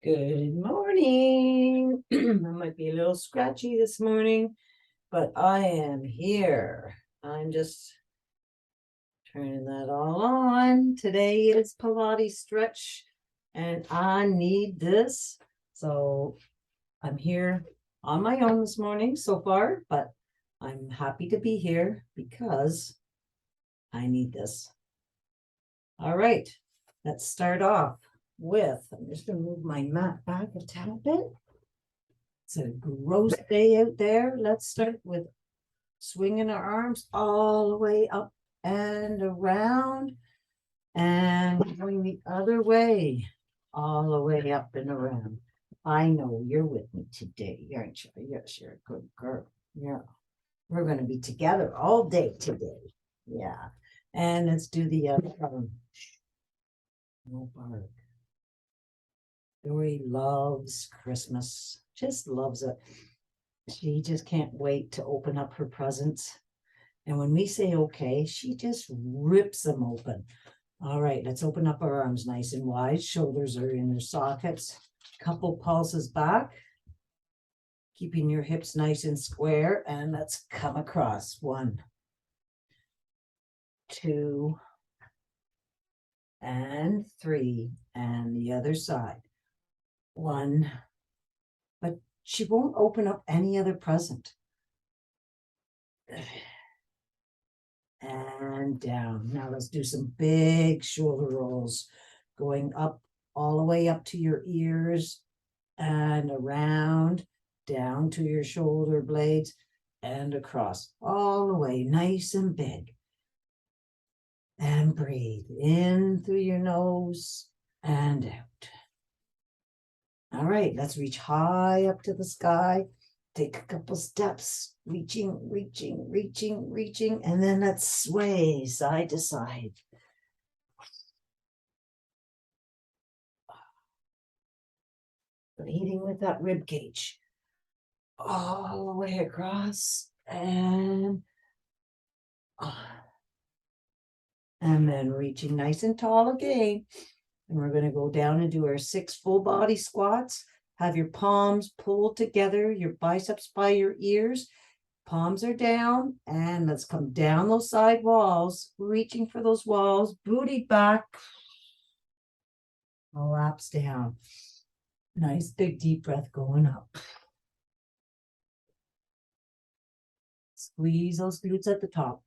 Good morning. I might be a little scratchy this morning, but I am here. I'm just turning that all on. Today is Pilates stretch, and I need this. So I'm here on my own this morning so far, but I'm happy to be here because I need this. All right, let's start off with, I'm just going to move my mat back a tad bit. It's a gross day out there. Let's start with swinging our arms all the way up and around and going the other way, all the way up and around. I know you're with me today, aren't you? Yes, you're a good girl. Yeah. We're going to be together all day today. Yeah. And let's do the other arm. No bark. Dory loves Christmas, just loves it. She just can't wait to open up her presents. And when we say okay, she just rips them open. All right, let's open up our arms nice and wide. Shoulders are in their sockets. Couple pulses back. Keeping your hips nice and square. And let's come across. 1, 2, and 3. And the other side. 1. But she won't open up any other present. And down. Now let's do some big shoulder rolls, going up all the way up to your ears and around, down to your shoulder blades and across, all the way, nice and big. And breathe in through your nose and out. All right, let's reach high up to the sky. Take a couple steps, reaching, and then let's sway side to side. Leading with that rib cage all the way across and then reaching nice and tall again. And we're going to go down and do our 6 full body squats. Have your palms pulled together, your biceps by your ears. Palms are down, and let's come down those side walls, reaching for those walls, booty back, laps down. Nice big deep breath going up. Squeeze those glutes at the top.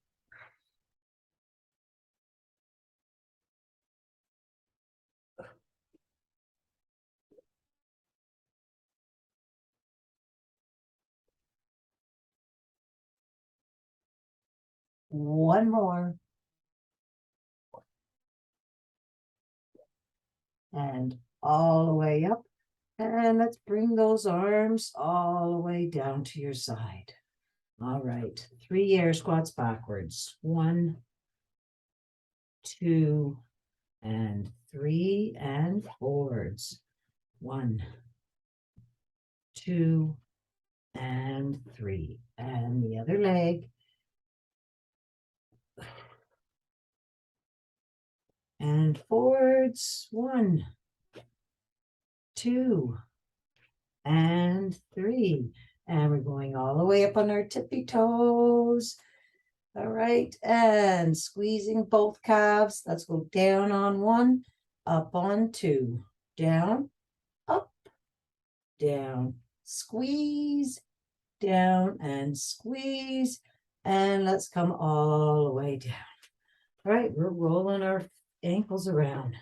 One more. And all the way up. And let's bring those arms all the way down to your side. All right, 3 air squats backwards. 1, 2, and 3, and forwards. 1, 2, and 3. And the other leg. And forwards. 1, 2, and 3. And we're going all the way up on our tippy toes. All right, and squeezing both calves. Let's go down on 1, up on 2, down, up, down, squeeze, down, and squeeze. And let's come all the way down. All right, we're rolling our ankles around.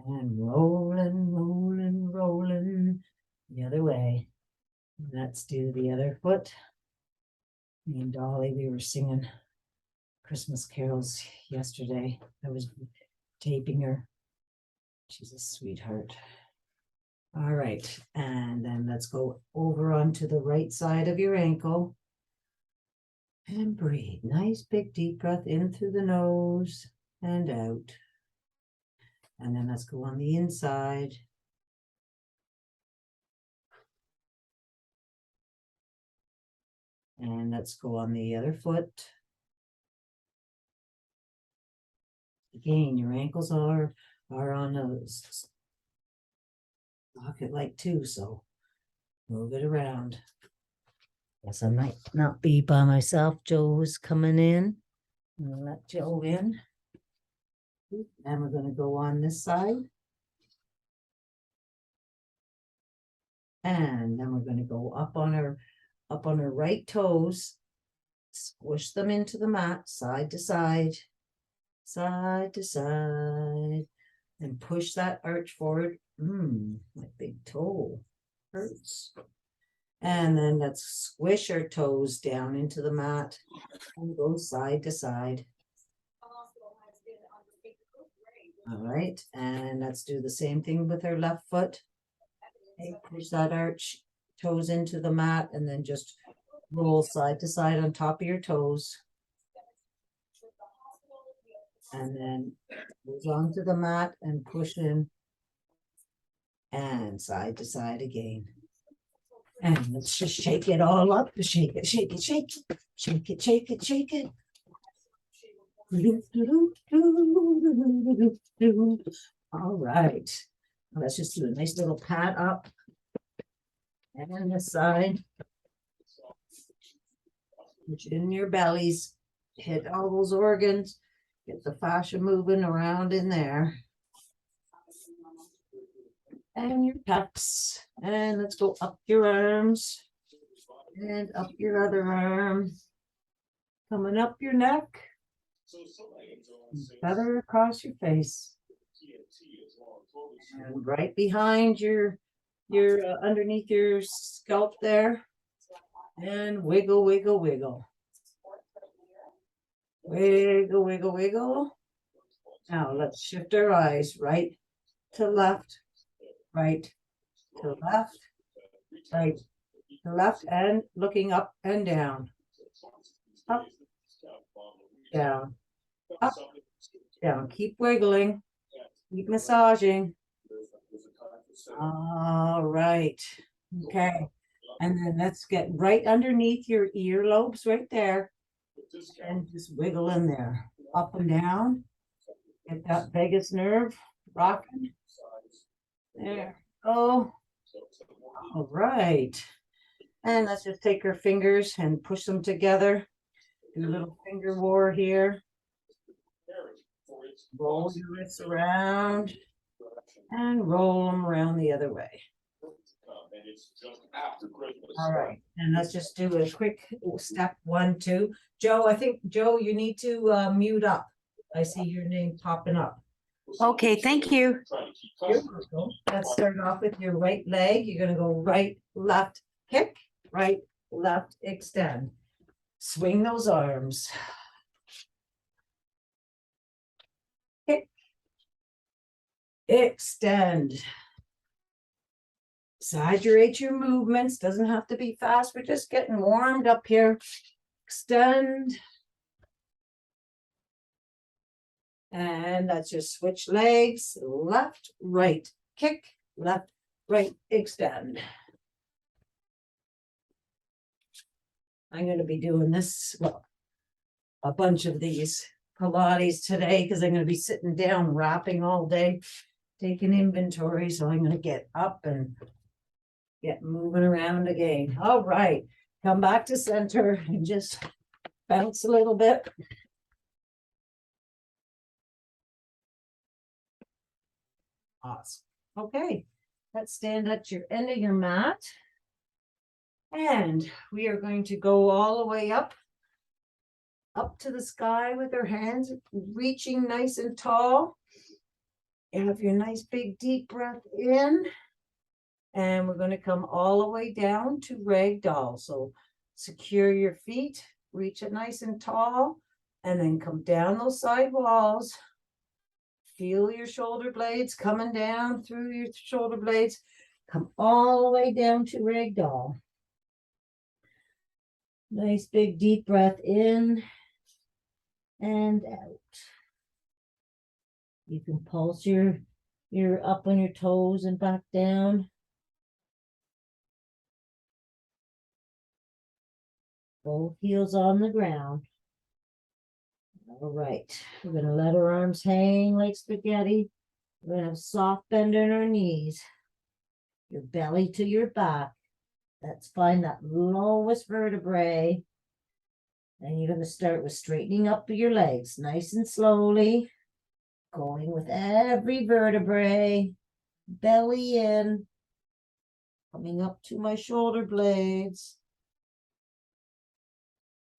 And rolling the other way. Let's do the other foot. Me and Dolly, we were singing Christmas carols yesterday. I was taping her. She's a sweetheart. All right, and then let's go over onto the right side of your ankle. And breathe. Nice big deep breath in through the nose and out. And then let's go on the inside. And let's go on the other foot. Again, your ankles are on pocket light too, so move it around. Guess I might not be by myself. Joe is coming in. I'm gonna let Joe in. And we're gonna go on this side. And then we're gonna go up on her right toes. Squish them into the mat, side to side, side to side, and push that arch forward. My big toe hurts. And then let's squish our toes down into the mat and go side to side. All right, and let's do the same thing with our left foot. Okay, push that arch, toes into the mat, and then just roll side to side on top of your toes. And then move onto the mat and push in. And side to side again. And let's just shake it all up. Shake it, shake it, shake it. Shake it, shake it, shake it. All right. Let's just do a nice little pat up. And this side. Push in your bellies. Hit all those organs. Get the fascia moving around in there. And your pecs. And let's go up your arms. And up your other arm. Coming up your neck. Feather across your face. And right behind your underneath your scalp there. And wiggle, wiggle, wiggle. Wiggle, wiggle, wiggle. Now let's shift our eyes right to left, right to left, right to left, and looking up and down. Up, down, up, down. Keep wiggling. Keep massaging. All right. Okay. And then let's get right underneath your earlobes right there. And just wiggle in there. Up and down. Get that vagus nerve rocking. There we go. All right. And let's just take our fingers and push them together. Do a little finger war here. Roll your wrists around and roll them around the other way. All right, and let's just do a quick step 1, 2. Joe, I think, Joe, you need to mute up. I see your name popping up. Okay, thank you. You're welcome. Let's start off with your right leg. You're going to go right, left, kick, right, left, extend. Swing those arms. Kick. Extend. Exaggerate your movements. Doesn't have to be fast. We're just getting warmed up here. Extend. And let's just switch legs. Left, right, kick. Left, right, extend. I'm going to be doing this, well, a bunch of these Pilates today because I'm going to be sitting down wrapping all day, taking inventory. So I'm going to get up and get moving around again. All right, come back to center and just bounce a little bit. Awesome. Okay, let's stand at your end of your mat. And we are going to go all the way up to the sky with our hands reaching nice and tall. And have your nice big deep breath in. And we're going to come all the way down to ragdoll. So secure your feet, reach it nice and tall, and then come down those side walls. Feel your shoulder blades coming down through your shoulder blades. Come all the way down to ragdoll. Nice big deep breath in and out. You can pulse your up on your toes and back down. Both heels on the ground. All right, we're going to let our arms hang like spaghetti. We're going to have soft bend in our knees. your belly to your back. Let's find that lowest vertebrae. And you're going to start with straightening up your legs nice and slowly, going with every vertebrae, belly in, coming up to my shoulder blades.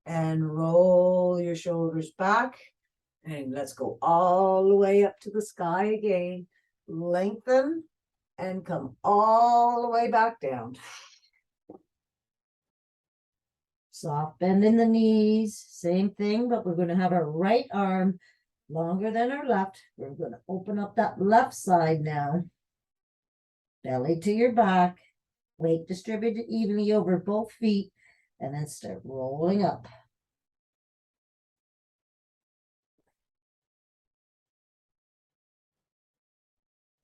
And roll your shoulders back. And let's go all the way up to the sky again. Lengthen and come all the way back down. Soft bend in the knees, same thing, but we're going to have our right arm longer than our left. We're going to open up that left side now. Belly to your back, weight distributed evenly over both feet, and then start rolling up.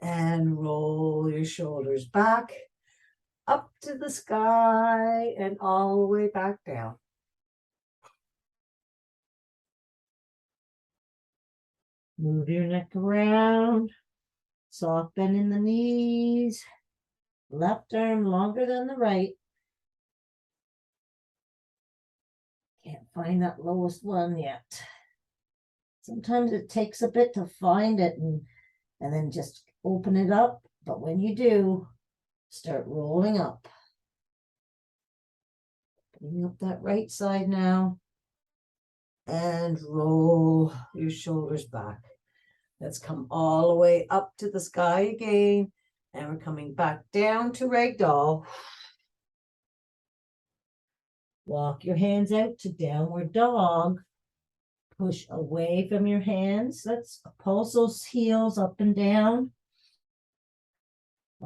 And roll your shoulders back, up to the sky, and all the way back down. Move your neck around, soft bend in the knees, left arm longer than the right. Can't find that lowest one yet. Sometimes it takes a bit to find it and then just open it up. But when you do, start rolling up. Bring up that right side now. And roll your shoulders back. Let's come all the way up to the sky again. And we're coming back down to ragdoll. Walk your hands out to downward dog. Push away from your hands. Let's pulse those heels up and down.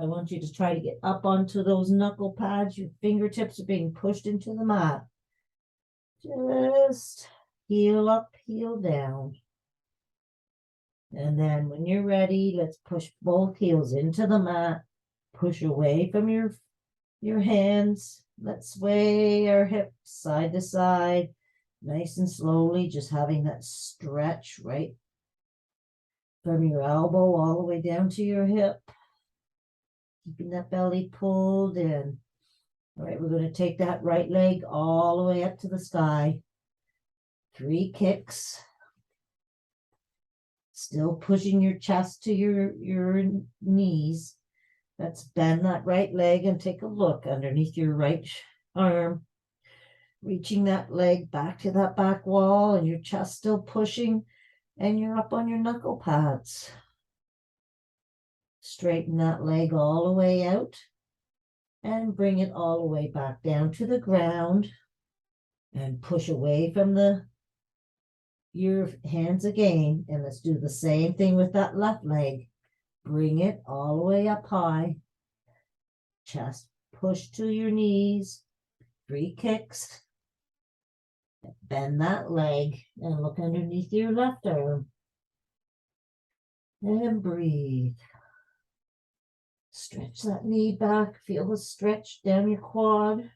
I want you to try to get up onto those knuckle pads. Your fingertips are being pushed into the mat. Just heel up, heel down. And then when you're ready, let's push both heels into the mat. Push away from your hands. Let's sway our hips side to side. Nice and slowly, just having that stretch right from your elbow all the way down to your hip. Keeping that belly pulled in. All right, we're going to take that right leg all the way up to the sky. 3 kicks. Still pushing your chest to your knees. Let's bend that right leg and take a look underneath your right arm. Reaching that leg back to that back wall and your chest still pushing and you're up on your knuckle pads. Straighten that leg all the way out and bring it all the way back down to the ground and push away from your hands again. And let's do the same thing with that left leg. Bring it all the way up high. Chest push to your knees. 3 kicks. Bend that leg and look underneath your left arm. And breathe. Stretch that knee back. Feel the stretch down your quad.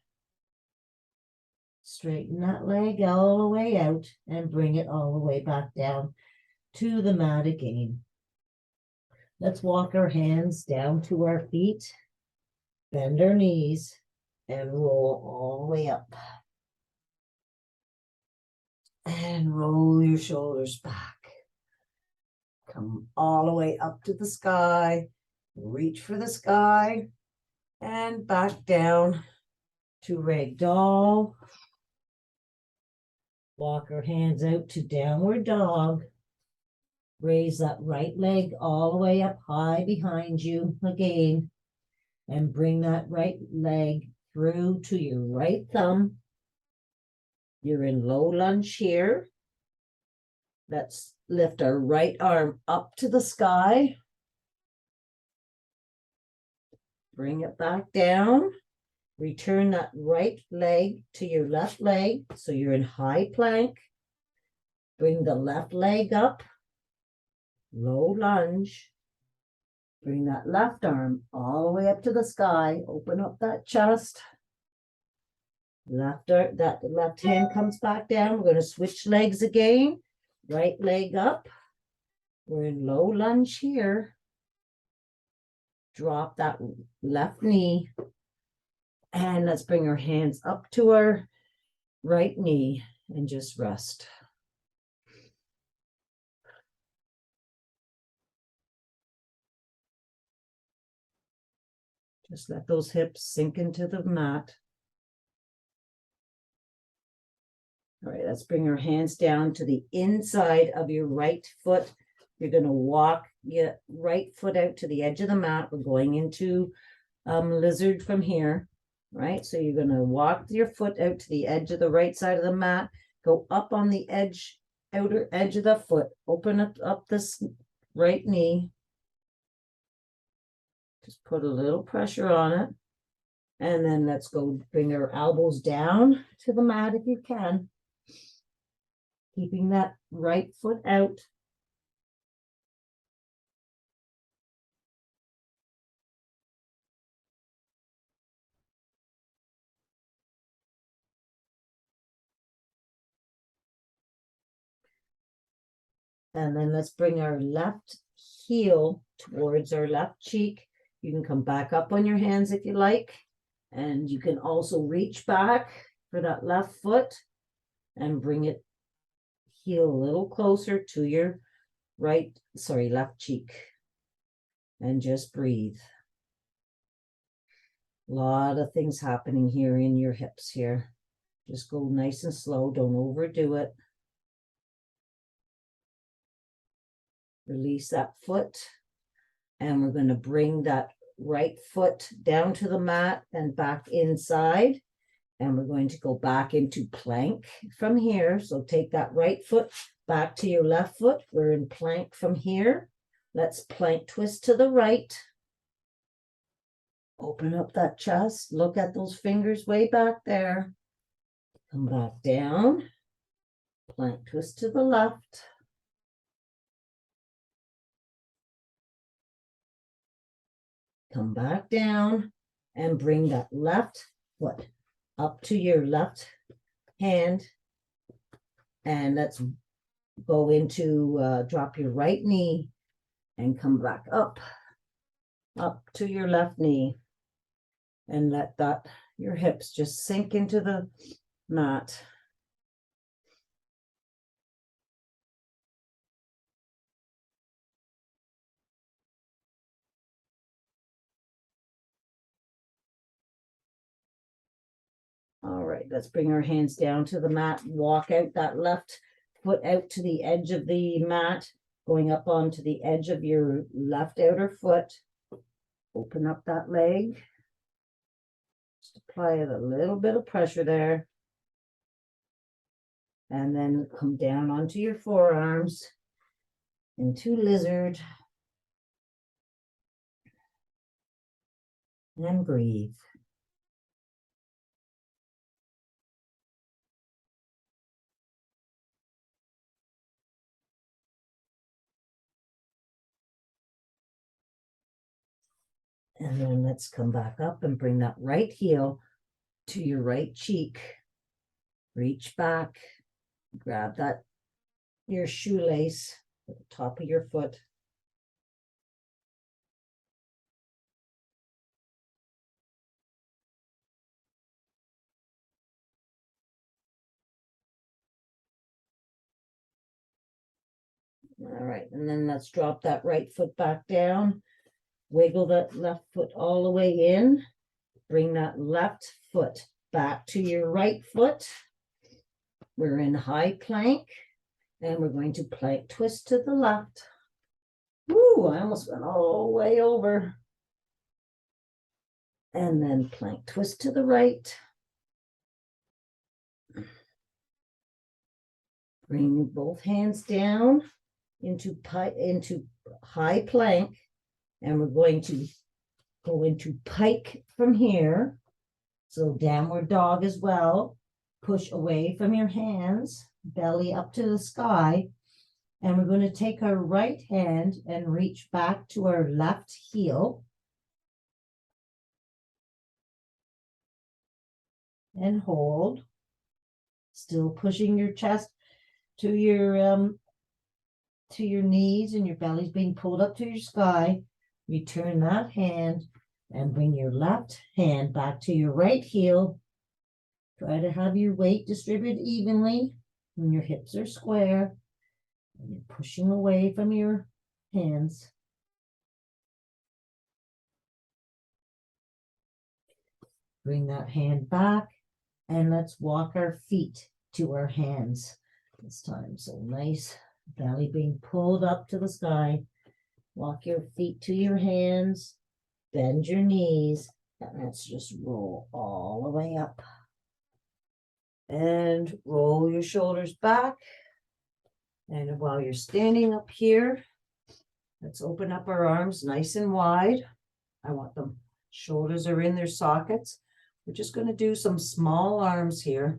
Straighten that leg all the way out and bring it all the way back down to the mat again. Let's walk our hands down to our feet. Bend our knees and roll all the way up. And roll your shoulders back. Come all the way up to the sky. Reach for the sky. And back down to ragdoll. Walk our hands out to downward dog. Raise that right leg all the way up high behind you again. And bring that right leg through to your right thumb. You're in low lunge here. Let's lift our right arm up to the sky. Bring it back down. Return that right leg to your left leg. So you're in high plank. Bring the left leg up. Low lunge. Bring that left arm all the way up to the sky. Open up that chest. That left hand comes back down. We're going to switch legs again. Right leg up. We're in low lunge here. drop that left knee. And let's bring our hands up to our right knee and just rest. Just let those hips sink into the mat. All right, let's bring our hands down to the inside of your right foot. You're going to walk your right foot out to the edge of the mat. We're going into lizard from here, right? So you're going to walk your foot out to the edge of the right side of the mat. Go up on the edge, outer edge of the foot. Open up this right knee. Just put a little pressure on it. And then let's go bring our elbows down to the mat if you can. Keeping that right foot out. And then let's bring our left heel towards our left cheek. You can come back up on your hands if you like. And you can also reach back for that left foot and bring it heel a little closer to your left cheek. And just breathe. A lot of things happening here in your hips here. Just go nice and slow. Don't overdo it. Release that foot. And we're going to bring that right foot down to the mat and back inside. And we're going to go back into plank from here. So take that right foot back to your left foot. We're in plank from here. Let's plank twist to the right. Open up that chest. Look at those fingers way back there. Come back down. Plank twist to the left. Come back down and bring that left foot up to your left hand. And let's go into drop your right knee and come back up to your left knee. And let your hips just sink into the mat. All right, let's bring our hands down to the mat. Walk out that left foot out to the edge of the mat, going up onto the edge of your left outer foot. Open up that leg. Just apply a little bit of pressure there. And then come down onto your forearms into lizard. And breathe. And then let's come back up and bring that right heel to your right cheek. Reach back, grab your shoelace at the top of your foot. All right, and then let's drop that right foot back down. Wiggle that left foot all the way in. Bring that left foot back to your right foot. We're in high plank, and we're going to plank twist to the left. Woo, I almost went all the way over. And then plank twist to the right. Bring both hands down into high plank, and we're going to go into pike from here. So downward dog as well. Push away from your hands, belly up to the sky. And we're going to take our right hand and reach back to our left heel. And hold. Still pushing your chest to your knees, and your belly's being pulled up to your sky. return that hand and bring your left hand back to your right heel. Try to have your weight distributed evenly when your hips are square and you're pushing away from your hands. Bring that hand back and let's walk our feet to our hands this time. So nice belly being pulled up to the sky. Walk your feet to your hands, bend your knees, and let's just roll all the way up. And roll your shoulders back. And while you're standing up here, let's open up our arms nice and wide. I want them, shoulders are in their sockets. We're just going to do some small arms here.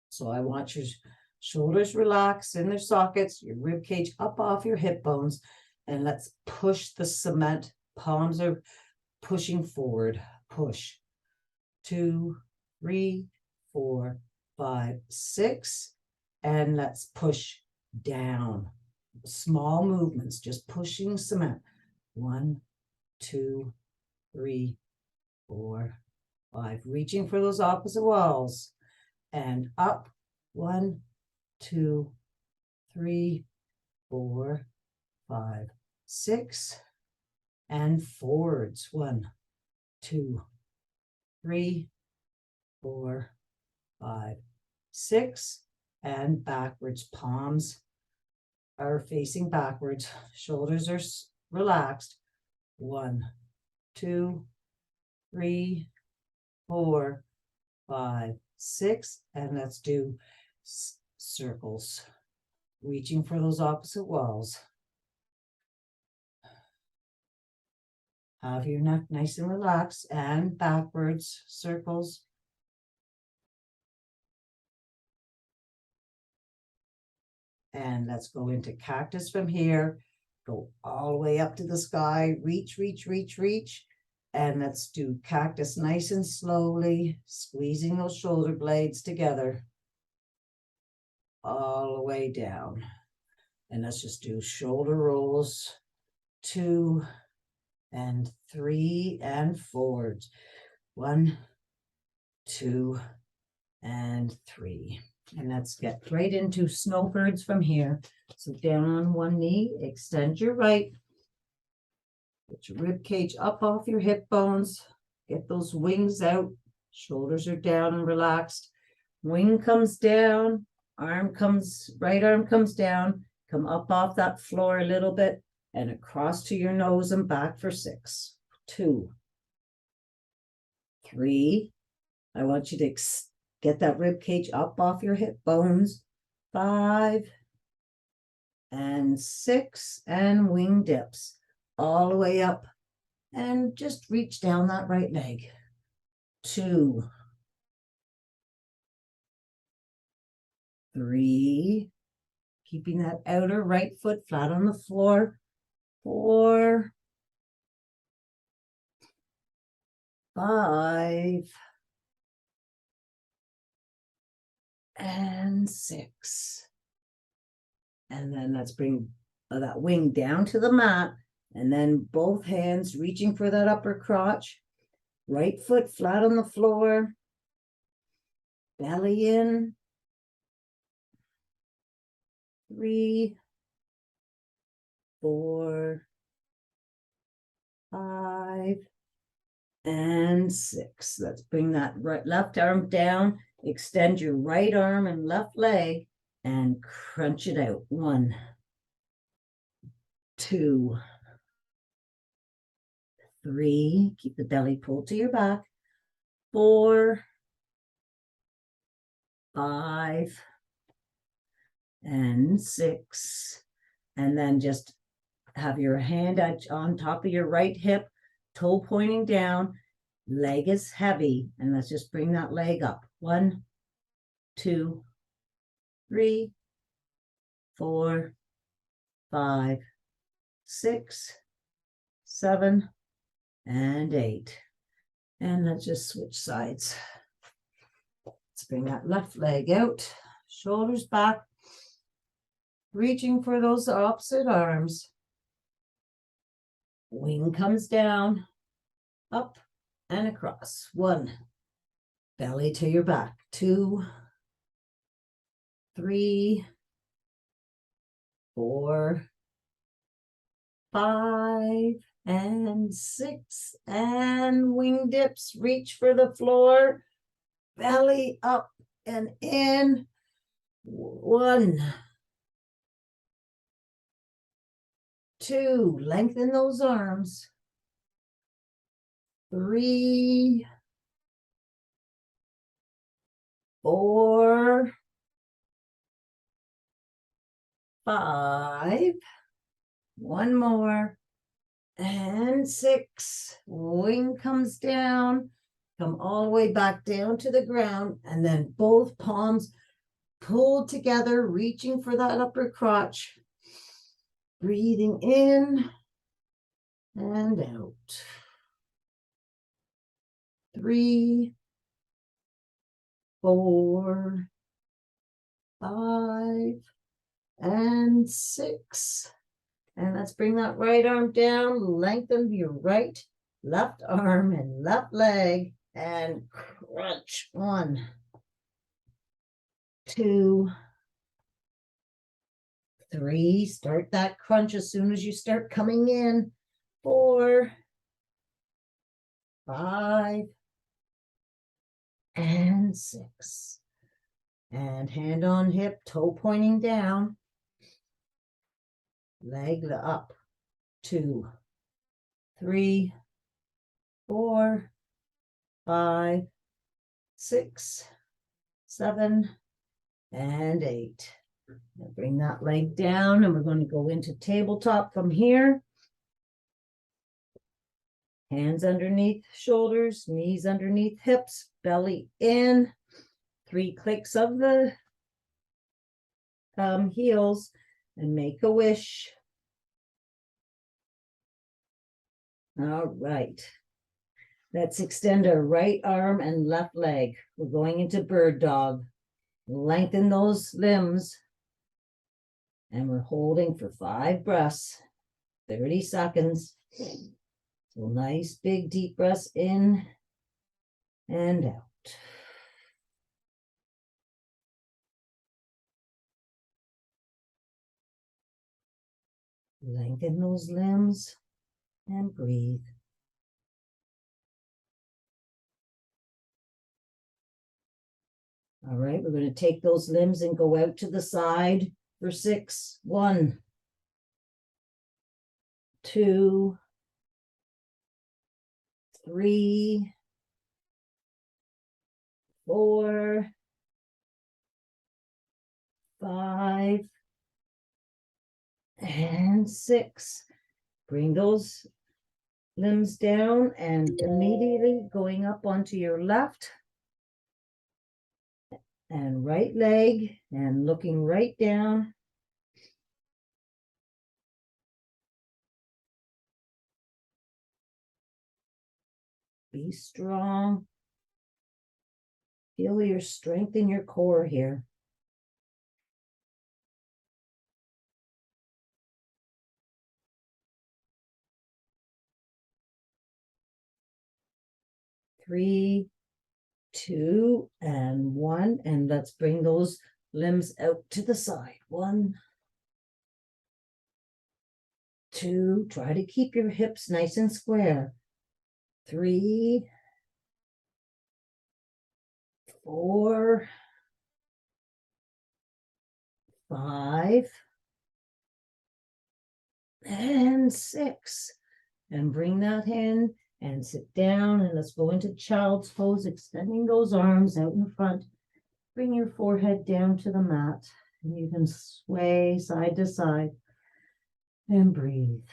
So I want your shoulders relaxed in their sockets, your rib cage up off your hip bones, and let's push the cement. Palms are pushing forward. Push. 2, 3, 4, 5, 6, and let's push down. Small movements, just pushing cement. 1, 2, 3, 4, 5. Reaching for those opposite walls. And up. 1, 2, 3, 4, 5, 6. And forwards. 1, 2, 3, 4, 5, 6. And backwards. Palms are facing backwards. Shoulders are relaxed. 1, 2, 3, 4, 5, 6. And let's do circles. Reaching for those opposite walls. Have your neck nice and relaxed and backwards circles. And let's go into cactus from here. Go all the way up to the sky. Reach, reach, reach, reach. And let's do cactus nice and slowly, squeezing those shoulder blades together. All the way down. And let's just do shoulder rolls. 2 and 3 and forwards. 1, 2 and 3. And let's get right into snowbirds from here. So down on one knee, extend your right. Get your rib cage up off your hip bones. Get those wings out. Shoulders are down and relaxed. Wing comes down. Right arm comes down. Come up off that floor a little bit and across to your nose and back for 6. 2, 3. I want you to get that rib cage up off your hip bones. 5 and 6 and wing dips all the way up and just reach down that right leg. 2, 3, keeping that outer right foot flat on the floor. 4, 5 and 6. And then let's bring that wing down to the mat, and then both hands reaching for that upper crotch. Right foot flat on the floor. Belly in. 3, 4, 5 and 6. Let's bring that left arm down. Extend your right arm and left leg and crunch it out. 1, 2, 3. Keep the belly pulled to your back. 4, 5 and 6. And then just have your hand on top of your right hip, toe pointing down, leg is heavy, and let's just bring that leg up. 1, 2, 3, 4, 5, 6, 7, and 8. And let's just switch sides. Let's bring that left leg out, shoulders back, reaching for those opposite arms. Wing comes down, up and across. 1, belly to your back. 2, 3, 4, 5, and 6, and wing dips. Reach for the floor, belly up and in. 1, 2, lengthen those arms. 3, 4, 5, 1 more, and 6. Wing comes down, come all the way back down to the ground, and then both palms pulled together, reaching for that upper crotch. Breathing in and out. 3, 4, 5, and 6. And let's bring that right arm down, lengthen your right, left arm and left leg, and crunch. 1, 2, 3. Start that crunch as soon as you start coming in. 4, 5, and 6. And hand on hip, toe pointing down. Leg up. 2, 3, 4, 5, 6, 7, and 8. Now bring that leg down, and we're going to go into tabletop from here. Hands underneath shoulders, knees underneath hips, belly in. 3 clicks of the heels, and make a wish. All right. Let's extend our right arm and left leg. We're going into bird dog. Lengthen those limbs. And we're holding for 5 breaths, 30 seconds. So nice big deep breaths in and out. Lengthen those limbs and breathe. All right, we're going to take those limbs and go out to the side for 6. 1, 2, 3, 4, 5, and 6. Bring those limbs down and immediately going up onto your left and right leg and looking right down. Be strong. Feel your strength in your core here. Three, 2, and 1. And let's bring those limbs out to the side. 1, 2. Try to keep your hips nice and square. 3, 4, 5, and 6. And bring that in and sit down, and let's go into child's pose, extending those arms out in front. Bring your forehead down to the mat, and you can sway side to side and breathe.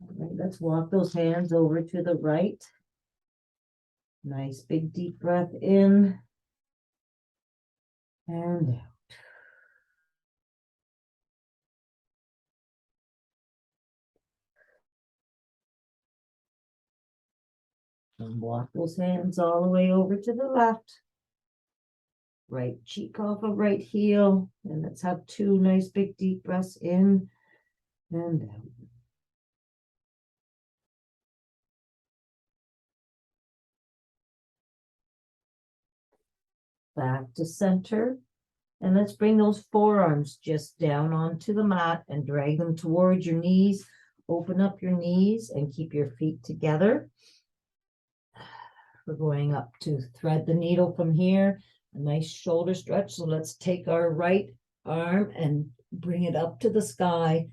All right, let's walk those hands over to the right. Nice big deep breath in and out. And walk those hands all the way over to the left. right cheek off of right heel. And let's have 2 nice big deep breaths in and out. Back to center. And let's bring those forearms just down onto the mat and drag them towards your knees. Open up your knees and keep your feet together. We're going up to thread the needle from here. A nice shoulder stretch. So let's take our right arm and bring it up to the sky.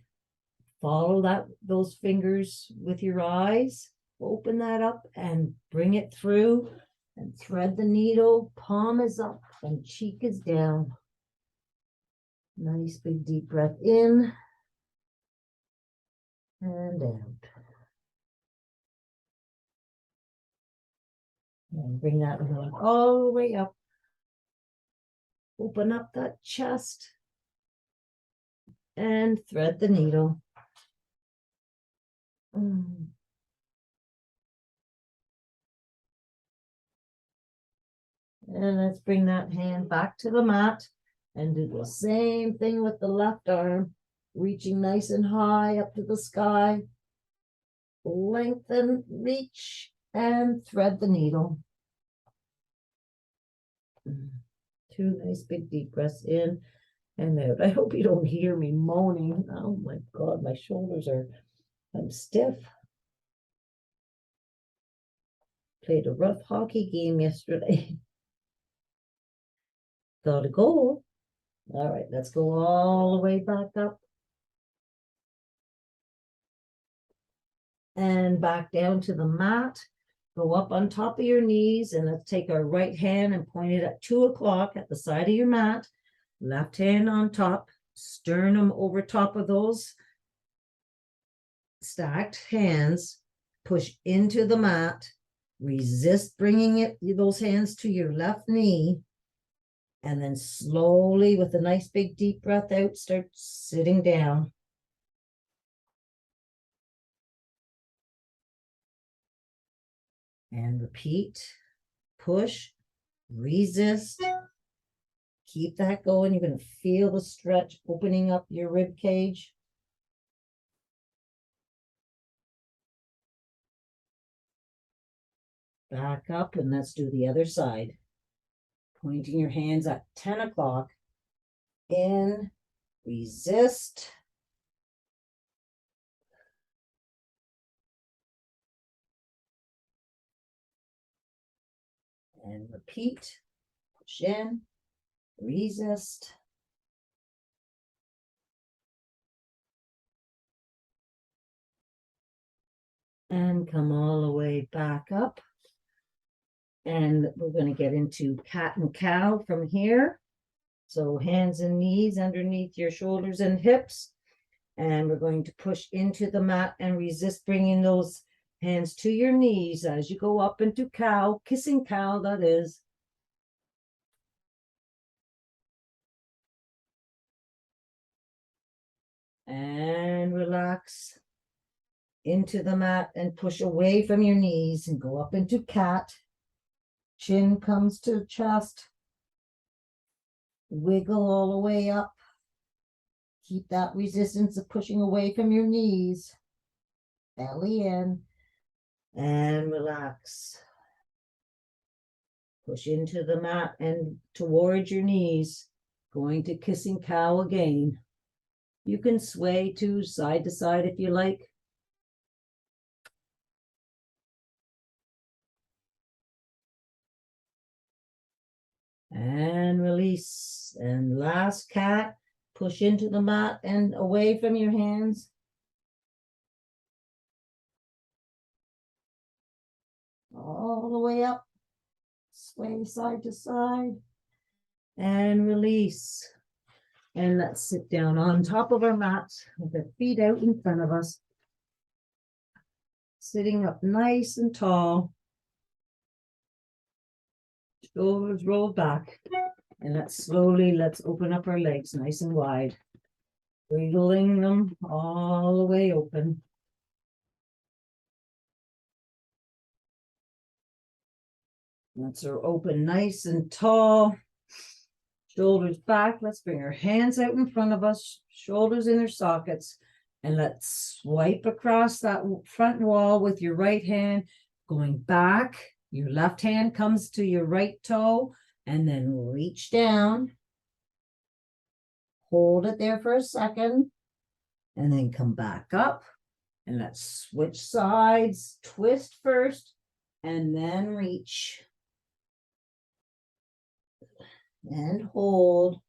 Follow those fingers with your eyes. Open that up and bring it through and thread the needle. Palm is up and cheek is down. Nice big deep breath in and out. And bring that one all the way up. Open up that chest and thread the needle. And let's bring that hand back to the mat and do the same thing with the left arm, reaching nice and high up to the sky. Lengthen, reach, and thread the needle. 2 nice big deep breaths in and out. I hope you don't hear me moaning. Oh my God, my shoulders I'm stiff. Played a rough hockey game yesterday. Got a goal. All right, let's go all the way back up. And back down to the mat. Go up on top of your knees and let's take our right hand and point it at 2 o'clock at the side of your mat. Left hand on top, sternum over top of those stacked hands. Push into the mat. Resist bringing those hands to your left knee. And then slowly, with a nice big deep breath out, start sitting down. And repeat, push, resist, keep that going. You're going to feel the stretch opening up your rib cage. Back up and let's do the other side. Pointing your hands at 10 o'clock. In, resist. And repeat, push in, resist. And come all the way back up. And we're going to get into cat and cow from here. So hands and knees underneath your shoulders and hips. And we're going to push into the mat and resist bringing those hands to your knees as you go up into cow, kissing cow, that is. And relax into the mat and push away from your knees and go up into cat. Chin comes to chest. Wiggle all the way up. Keep that resistance of pushing away from your knees. Belly in. And relax. Push into the mat and towards your knees. Going to kissing cow again. You can sway to side if you like. And release. And last cat. Push into the mat and away from your hands. All the way up. Sway side to side. And release. And let's sit down on top of our mats with our feet out in front of us. Sitting up nice and tall. Shoulders rolled back. And let's open up our legs nice and wide. Wiggling them all the way open. Let's open nice and tall. shoulders back. Let's bring our hands out in front of us, shoulders in their sockets. And let's swipe across that front wall with your right hand, going back. Your left hand comes to your right toe, and then reach down. Hold it there for a second, and then come back up. And let's switch sides, twist first, and then reach. And hold.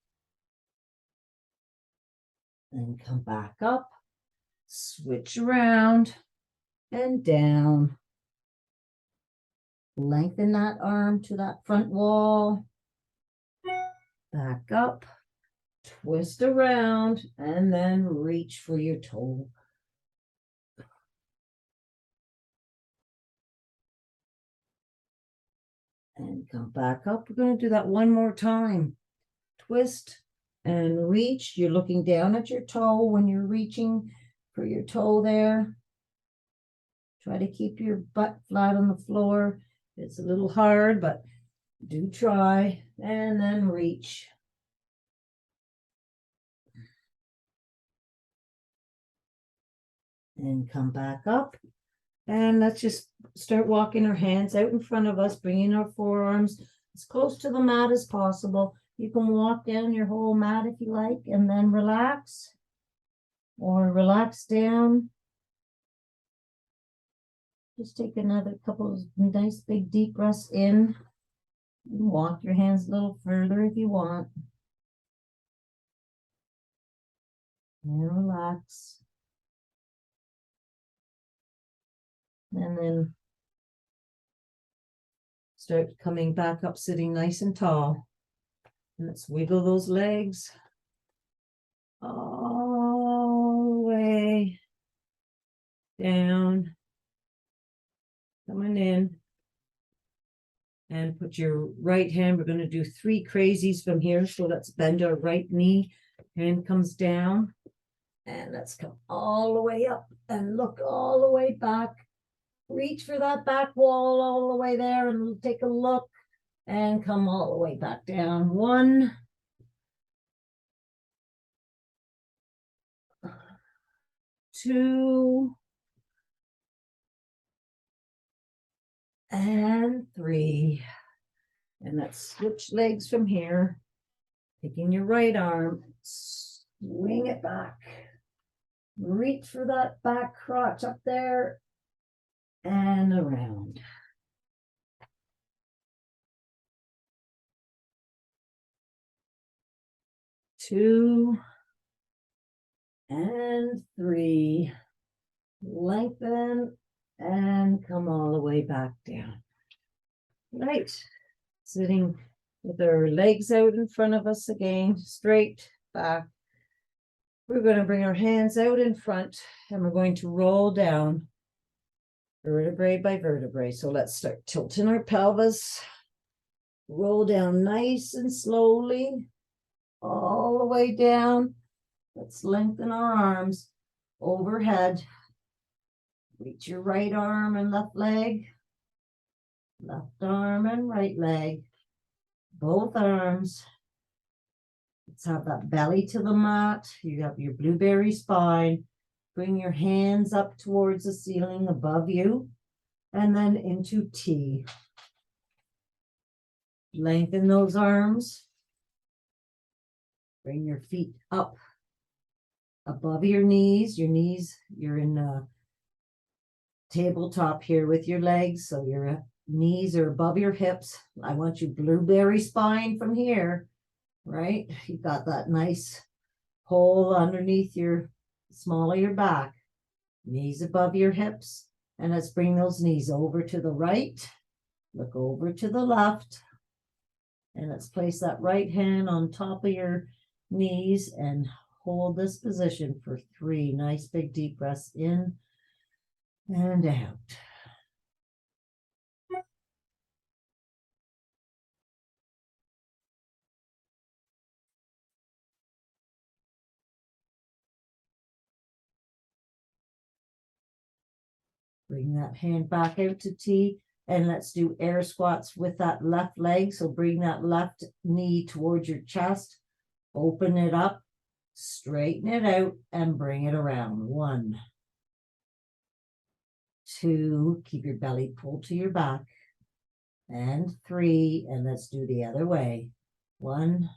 And come back up, switch around, and down. Lengthen that arm to that front wall. Back up, twist around, and then reach for your toe. And come back up. We're going to do that one more time. Twist and reach. You're looking down at your toe when you're reaching for your toe there. Try to keep your butt flat on the floor. It's a little hard, but do try. And then reach. And come back up. And let's just start walking our hands out in front of us, bringing our forearms as close to the mat as possible. You can walk down your whole mat if you like, and then relax, or relax down. Just take another couple of nice big deep breaths in. Walk your hands a little further if you want. And relax. And then start coming back up, sitting nice and tall. And let's wiggle those legs all the way down. Coming in. And put your right hand. We're going to do 3 crazies from here. So let's bend our right knee. Hand comes down. And let's come all the way up and look all the way back. Reach for that back wall all the way there and we'll take a look and come all the way back down. 1, 2, and 3. And let's switch legs from here. Taking your right arm, swing it back. Reach for that back crotch up there and around. 2 and 3. Lengthen and come all the way back down. Right. Sitting with our legs out in front of us again, straight back. We're going to bring our hands out in front and we're going to roll down vertebrae by vertebrae. So let's start tilting our pelvis. Roll down nice and slowly all the way down. Let's lengthen our arms overhead. Reach your right arm and left leg. Left arm and right leg. Both arms. Let's have that belly to the mat. You have your blueberry spine. Bring your hands up towards the ceiling above you. And then into T. Lengthen those arms. Bring your feet up above your knees. You're in a tabletop here with your legs. So your knees are above your hips. I want you blueberry spine from here, right? You've got that nice hole underneath your small of your back. Knees above your hips. And let's bring those knees over to the right. Look over to the left. And let's place that right hand on top of your knees and hold this position for 3 nice big deep breaths in and out. Bring that hand back out to T And let's do air squats with that left leg. So bring that left knee towards your chest, open it up, straighten it out, and bring it around. 1, 2, keep your belly pulled to your back, and 3, and let's do the other way. 1,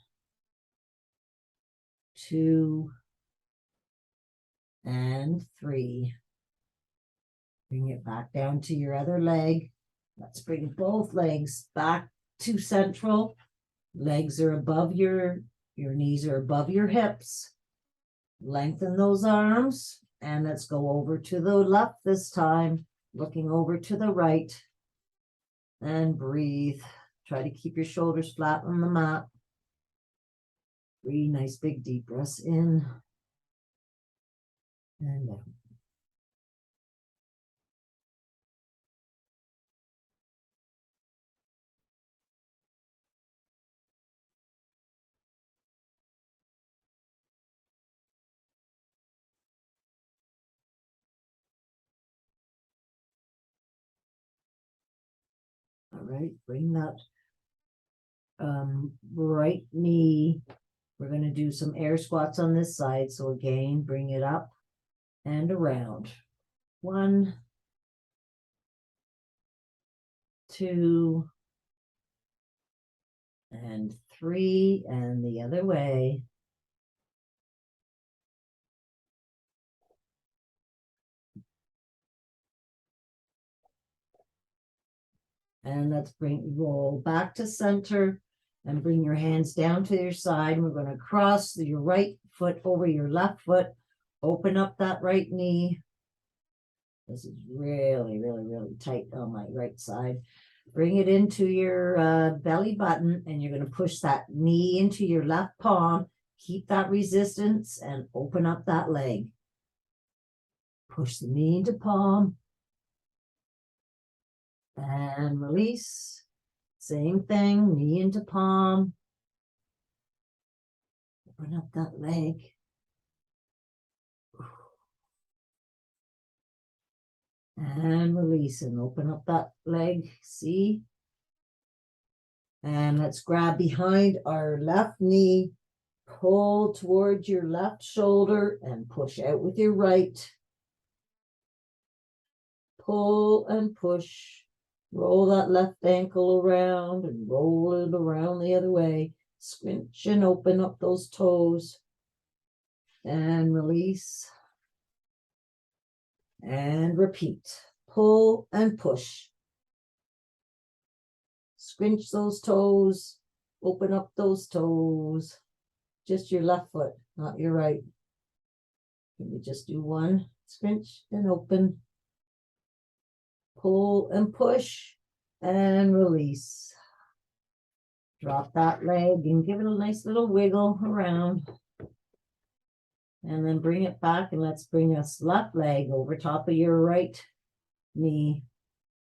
2, and 3. Bring it back down to your other leg. Let's bring both legs back to central. Legs are above your knees are above your hips. Lengthen those arms, and let's go over to the left this time, looking over to the right, and breathe. Try to keep your shoulders flat on the mat. 3 nice big deep breaths in and out. All right, bring that right knee. We're going to do some air squats on this side. So again, bring it up and around. 1, 2, and 3, and the other way. And let's roll back to center and bring your hands down to your side. We're going to cross your right foot over your left foot. Open up that right knee. This is really, really, really tight on my right side. Bring it into your belly button, and you're going to push that knee into your left palm. Keep that resistance and open up that leg. Push the knee into palm. And release. Same thing, knee into palm. Open up that leg. And release and open up that leg. See? And let's grab behind our left knee. Pull towards your left shoulder and push out with your right. Pull and push. Roll that left ankle around and roll it around the other way. Squinch and open up those toes. And release. And repeat. Pull and push. Squinch those toes. Open up those toes. Just your left foot, not your right. Can we just do 1? Squinch and open. Pull and push and release. Drop that leg and give it a nice little wiggle around. And then bring it back, and let's bring this left leg over top of your right knee.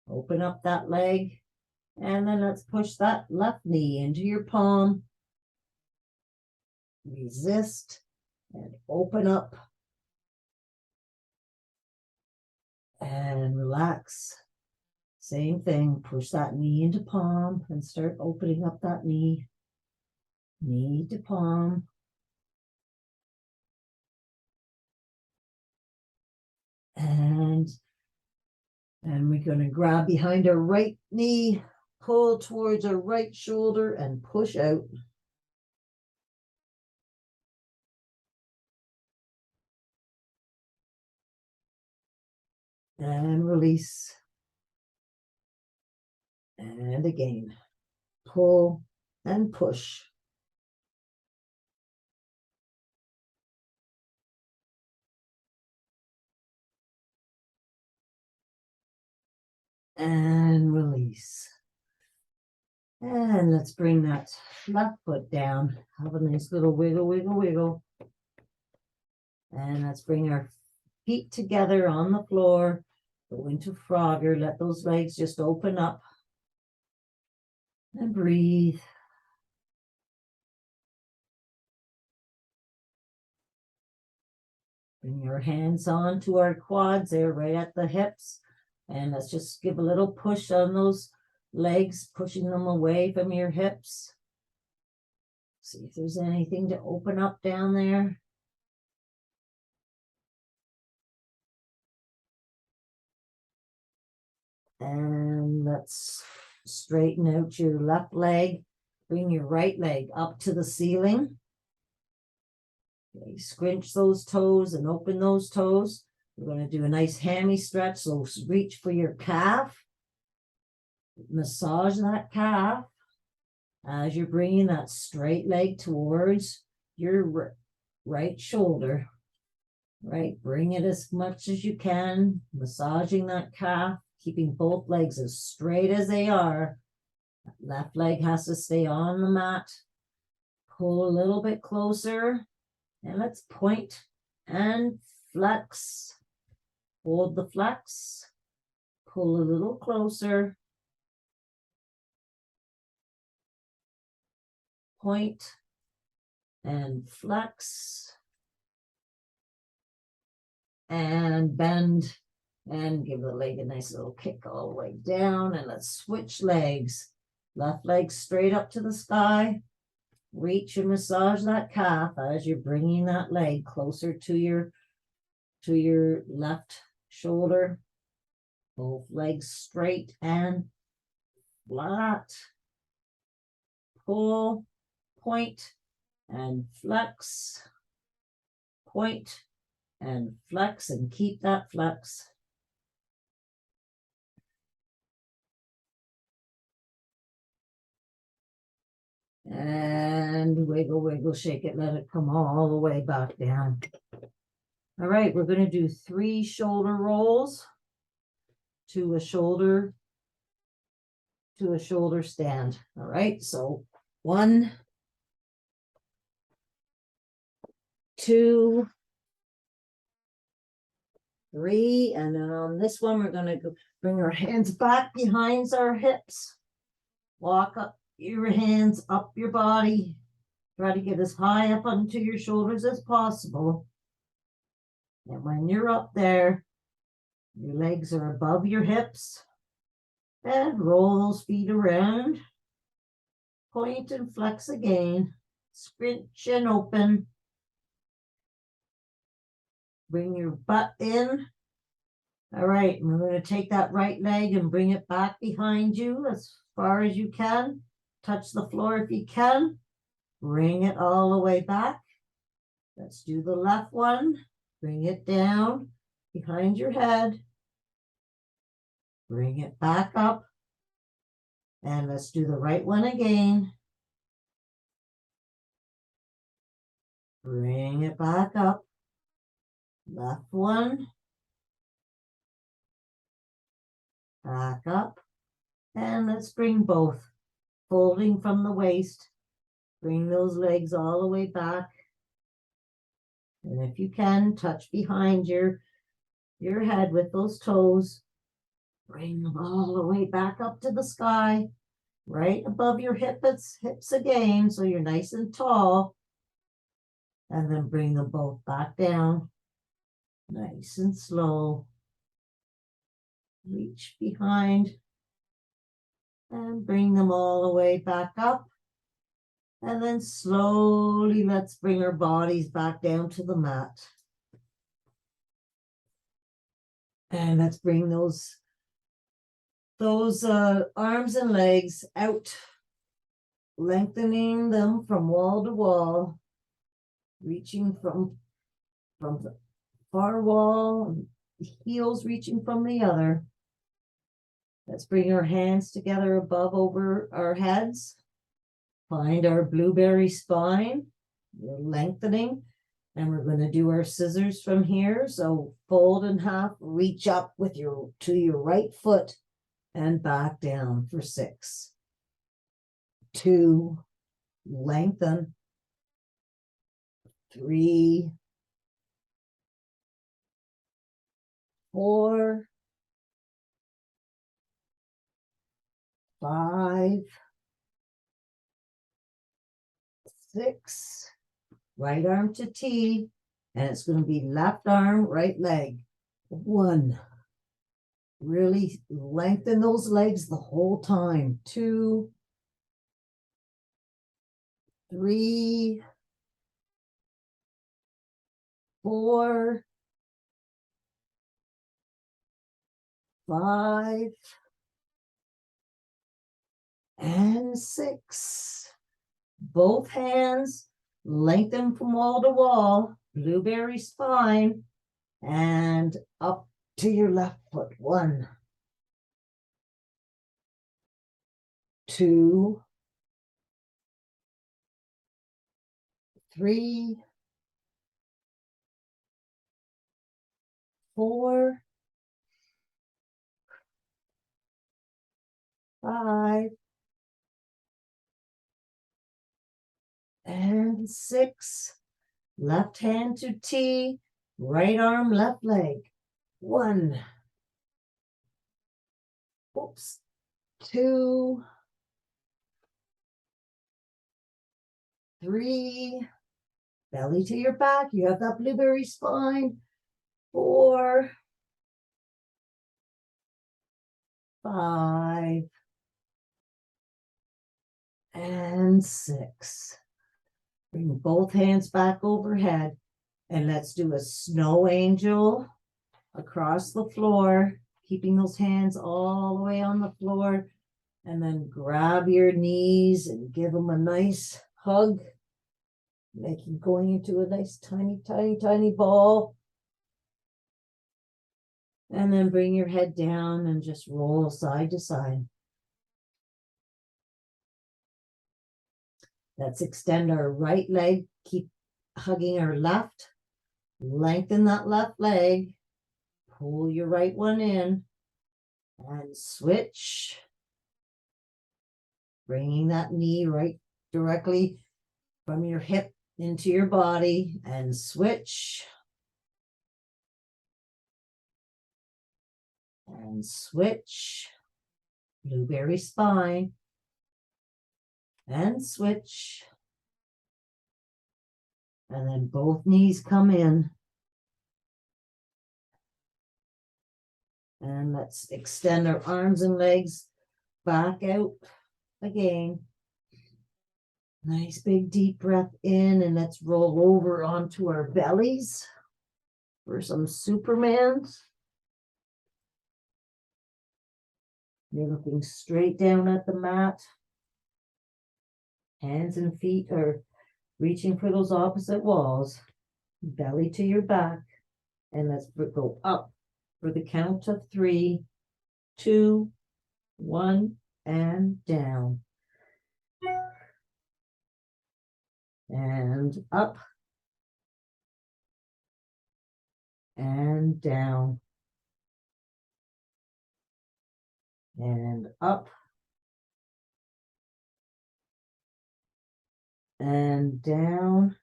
Open up that leg, and then let's push that left knee into your palm. Resist and open up and relax. Same thing, push that knee into palm and start opening up that knee. Knee to palm. And we're going to grab behind our right knee, pull towards our right shoulder and push out. And release. And again, pull and push. And release. And let's bring that left foot down. Have a nice little wiggle, wiggle, wiggle. And let's bring our feet together on the floor. Go into Frogger. Let those legs just open up. And breathe. Bring your hands onto our quads there, right at the hips. And let's just give a little push on those legs, pushing them away from your hips. See if there's anything to open up down there. And let's straighten out your left leg. Bring your right leg up to the ceiling. Okay, scrunch those toes and open those toes. We're going to do a nice hammy stretch. So reach for your calf. Massage that calf as you're bringing that straight leg towards your right shoulder. Right, bring it as much as you can, massaging that calf, keeping both legs as straight as they are. Left leg has to stay on the mat. Pull a little bit closer, and let's point and flex. Hold the flex, pull a little closer, point and flex, and bend, and give the leg a nice little kick all the way down. And let's switch legs. Left leg straight up to the sky. Reach and massage that calf as you're bringing that leg closer to your left shoulder. Both legs straight and flat. Pull, point, and flex. Point and flex, and keep that flex. And wiggle, wiggle, shake it, let it come all the way back down. All right, we're going to do 3 shoulder rolls to a shoulder stand. All right, so 1, 2, 3, and then on this one, we're going to bring our hands back behind our hips. Walk up your hands up your body. Try to get as high up onto your shoulders as possible. And when you're up there, your legs are above your hips. And roll those feet around. Point and flex again. Scrunch and open. Bring your butt in. All right, we're going to take that right leg and bring it back behind you as far as you can. Touch the floor if you can. Bring it all the way back. Let's do the left one. Bring it down behind your head. Bring it back up. And let's do the right one again. Bring it back up. Left one. Back up. And let's bring both. Folding from the waist. Bring those legs all the way back. And if you can, touch behind your head with those toes. Bring them all the way back up to the sky. Right above your hips again, so you're nice and tall. And then bring them both back down. Nice and slow. Reach behind. And bring them all the way back up. And then slowly let's bring our bodies back down to the mat. And let's bring those arms and legs out, lengthening them from wall to wall, reaching from the far wall, heels reaching from the other. Let's bring our hands together above over our heads. Find our blueberry spine. We're lengthening. And we're going to do our scissors from here. So fold in half, reach up with to your right foot and back down for 6. 2, lengthen. 3, 4, 5, 6, right arm to T, and it's going to be left arm, right leg. 1, Really lengthen those legs the whole time. 2, 3, 4, 5, and 6. Both hands lengthen from wall to wall, blueberry spine, and up to your left foot. 1, 2, 3, 4, 5, and 6. Left hand to T, right arm, left leg. 1, oops, 2, 3, belly to your back. You have that blueberry spine. 4, 5, and 6. Bring both hands back overhead, and let's do a snow angel across the floor, keeping those hands all the way on the floor, and then grab your knees and give them a nice hug, making going into a nice tiny, tiny, tiny ball. And then bring your head down and just roll side to side. Let's extend our right leg, keep hugging our left, lengthen that left leg, pull your right one in, and switch. Bringing that knee right directly from your hip into your body, and switch. And switch. Blueberry spine. And switch. And then both knees come in. And let's extend our arms and legs back out again. Nice big deep breath in, and let's roll over onto our bellies for some Supermans. You're looking straight down at the mat. Hands and feet are reaching for those opposite walls. Belly to your back. And let's go up for the count of 3, 2, 1, and down. And up. And down. And up. And down.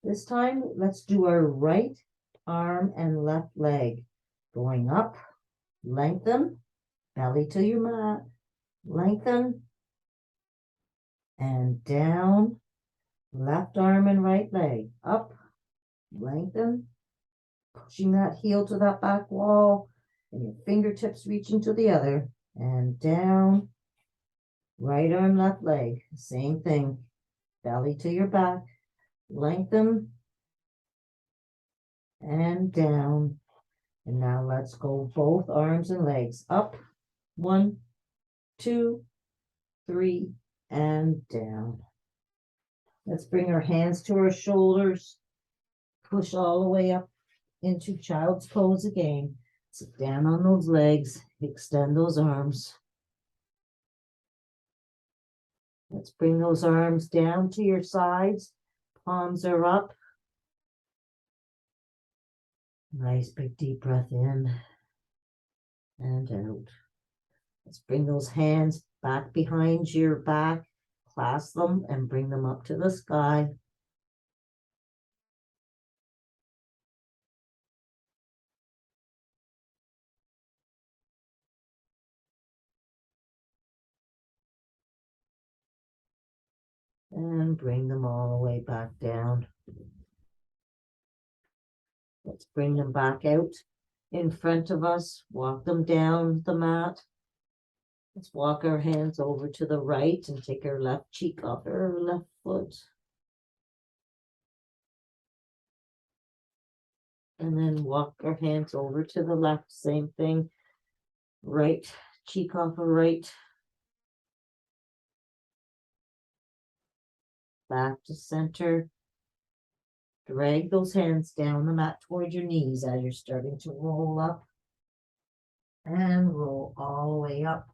This time, let's do our right arm and left leg. Going up, lengthen, belly to your mat, lengthen, and down, left arm and right leg. Up, lengthen, pushing that heel to that back wall, and your fingertips reaching to the other, and down, right arm, left leg. Same thing, belly to your back, lengthen, and down. And now let's go both arms and legs up. 1, 2, 3, and down. Let's bring our hands to our shoulders. Push all the way up into child's pose again. Sit down on those legs. Extend those arms. Let's bring those arms down to your sides. Palms are up. Nice big deep breath in and out. Let's bring those hands back behind your back, clasp them and bring them up to the sky. And bring them all the way back down. Let's bring them back out in front of us, walk them down the mat. Let's walk our hands over to the right and take our left cheek off our left foot. And then walk our hands over to the left, same thing. Right cheek off of right. Back to center. Drag those hands down the mat towards your knees as you're starting to roll up. And roll all the way up.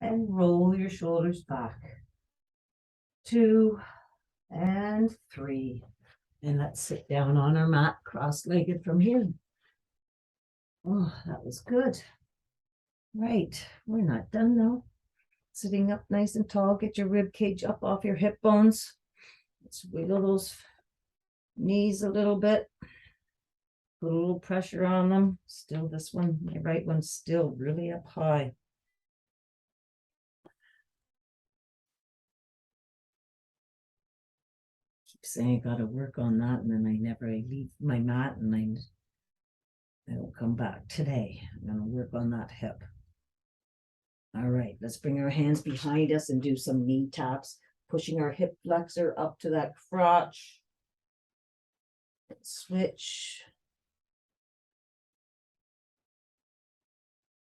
And roll your shoulders back. 2 and 3. And let's sit down on our mat, cross-legged from here. Oh, that was good. Right, we're not done though. Sitting up nice and tall, get your rib cage up off your hip bones. Let's wiggle those knees a little bit. Put a little pressure on them. Still this one, my right one's still really up high. Keep saying I gotta work on that, and then I leave my mat and I don't come back today. I'm gonna work on that hip. All right, let's bring our hands behind us and do some knee taps, pushing our hip flexor up to that crotch. Switch.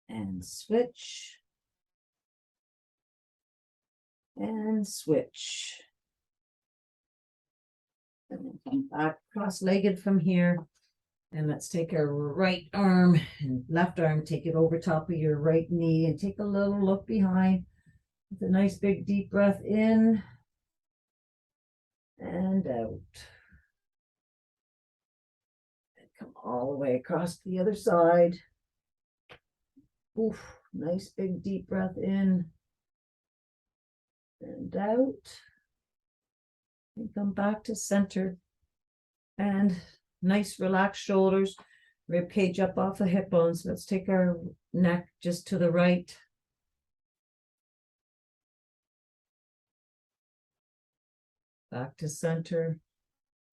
And switch. And switch. And then come back cross-legged from here. And let's take our right arm and left arm, take it over top of your right knee and take a little look behind with a nice big deep breath in and out. And come all the way across to the other side. Oof, nice big deep breath in and out. And come back to center. And nice relaxed shoulders, rib cage up off the hip bones. Let's take our neck just to the right. Back to center,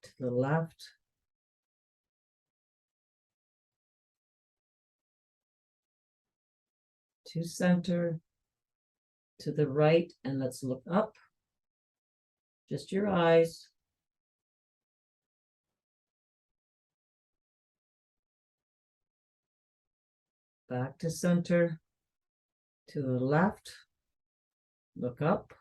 to the left. To center, to the right, and let's look up. Just your eyes. Back to center, to the left, look up.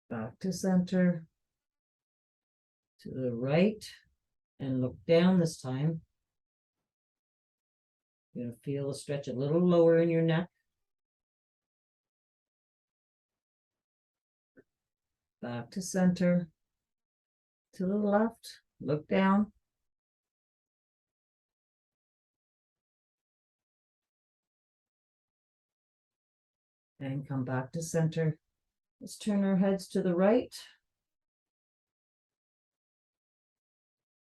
Back to center, to the right, and look down this time. You're going to feel a stretch a little lower in your neck. Back to center, to the left, look down. And come back to center. Let's turn our heads to the right.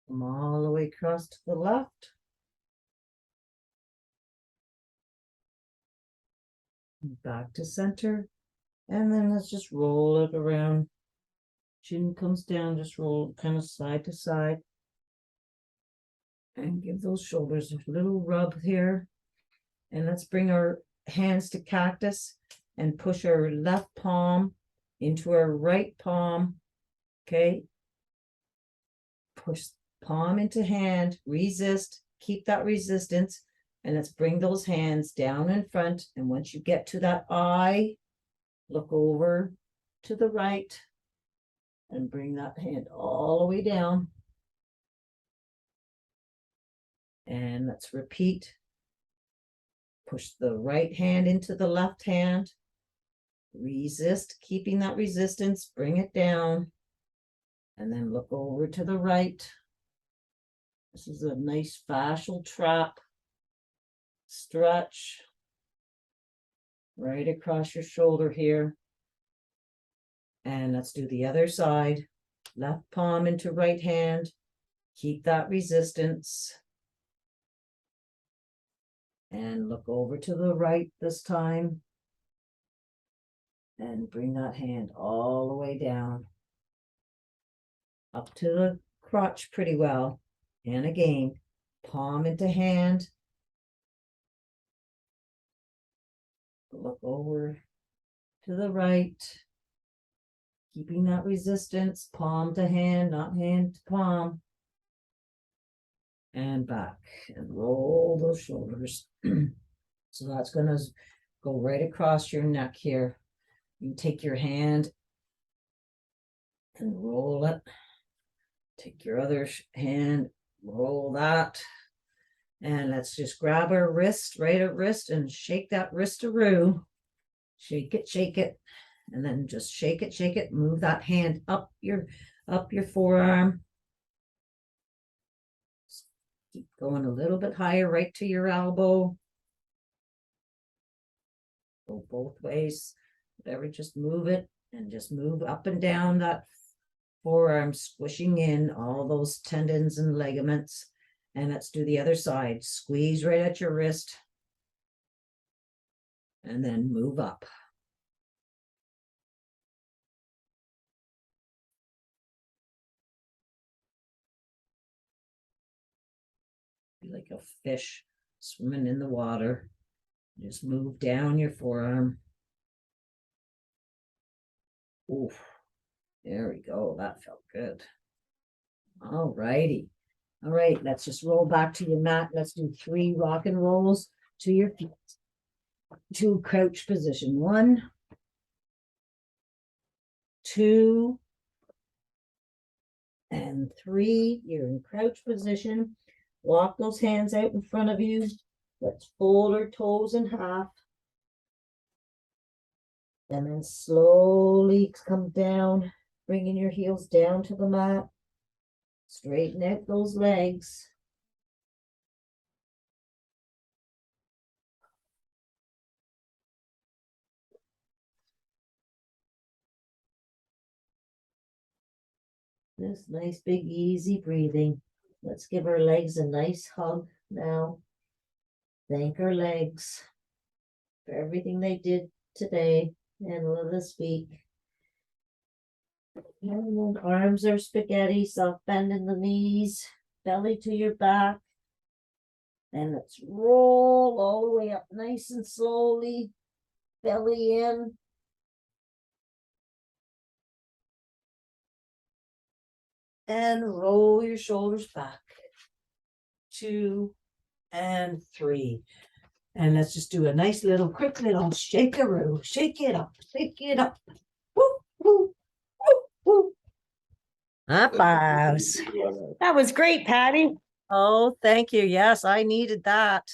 Come all the way across to the left. Back to center. And then let's just roll it around. Chin comes down, just roll kind of side to side. And give those shoulders a little rub here. And let's bring our hands to cactus and push our left palm into our right palm. Okay. Push palm into hand, resist, keep that resistance. And let's bring those hands down in front. And once you get to that eye, look over to the right and bring that hand all the way down. And let's repeat. Push the right hand into the left hand. Resist, keeping that resistance, bring it down. And then look over to the right. This is a nice fascial trap. Stretch right across your shoulder here. And let's do the other side. Left palm into right hand. Keep that resistance. And look over to the right this time. And bring that hand all the way down. up to the crotch pretty well. And again, palm into hand. Look over to the right. Keeping that resistance, palm to hand, not hand to palm. And back and roll those shoulders. So that's going to go right across your neck here. You take your hand and roll it. Take your other hand, roll that. And let's just grab our wrist, right at wrist, and shake that wrist-a-roo. Shake it, and then just shake it. Move that hand up your forearm. Keep going a little bit higher, right to your elbow. Go both ways, whatever, just move it and just move up and down that forearm, squishing in all those tendons and ligaments. And let's do the other side. Squeeze right at your wrist and then move up. Be like a fish swimming in the water. Just move down your forearm. Oof. There we go. That felt good. All righty. All right, let's just roll back to your mat. Let's do 3 rock and rolls to your feet. To crouch position. 1, 2, and 3. You're in crouch position. Walk those hands out in front of you. Let's fold our toes in half. And then slowly come down, bringing your heels down to the mat. Straighten out those legs. This nice, big, easy breathing. Let's give our legs a nice hug now. Thank our legs for everything they did today and this week. And then arms are spaghetti, soft bend in the knees, belly to your back. And let's roll all the way up nice and slowly, belly in. And roll your shoulders back. 2 and 3. And let's just do a nice little, quick little shake-a-roo. Shake it up, shake it up. Woo, woo, woo, woo. Applause. That was great, Patty. Oh, thank you. Yes, I needed that.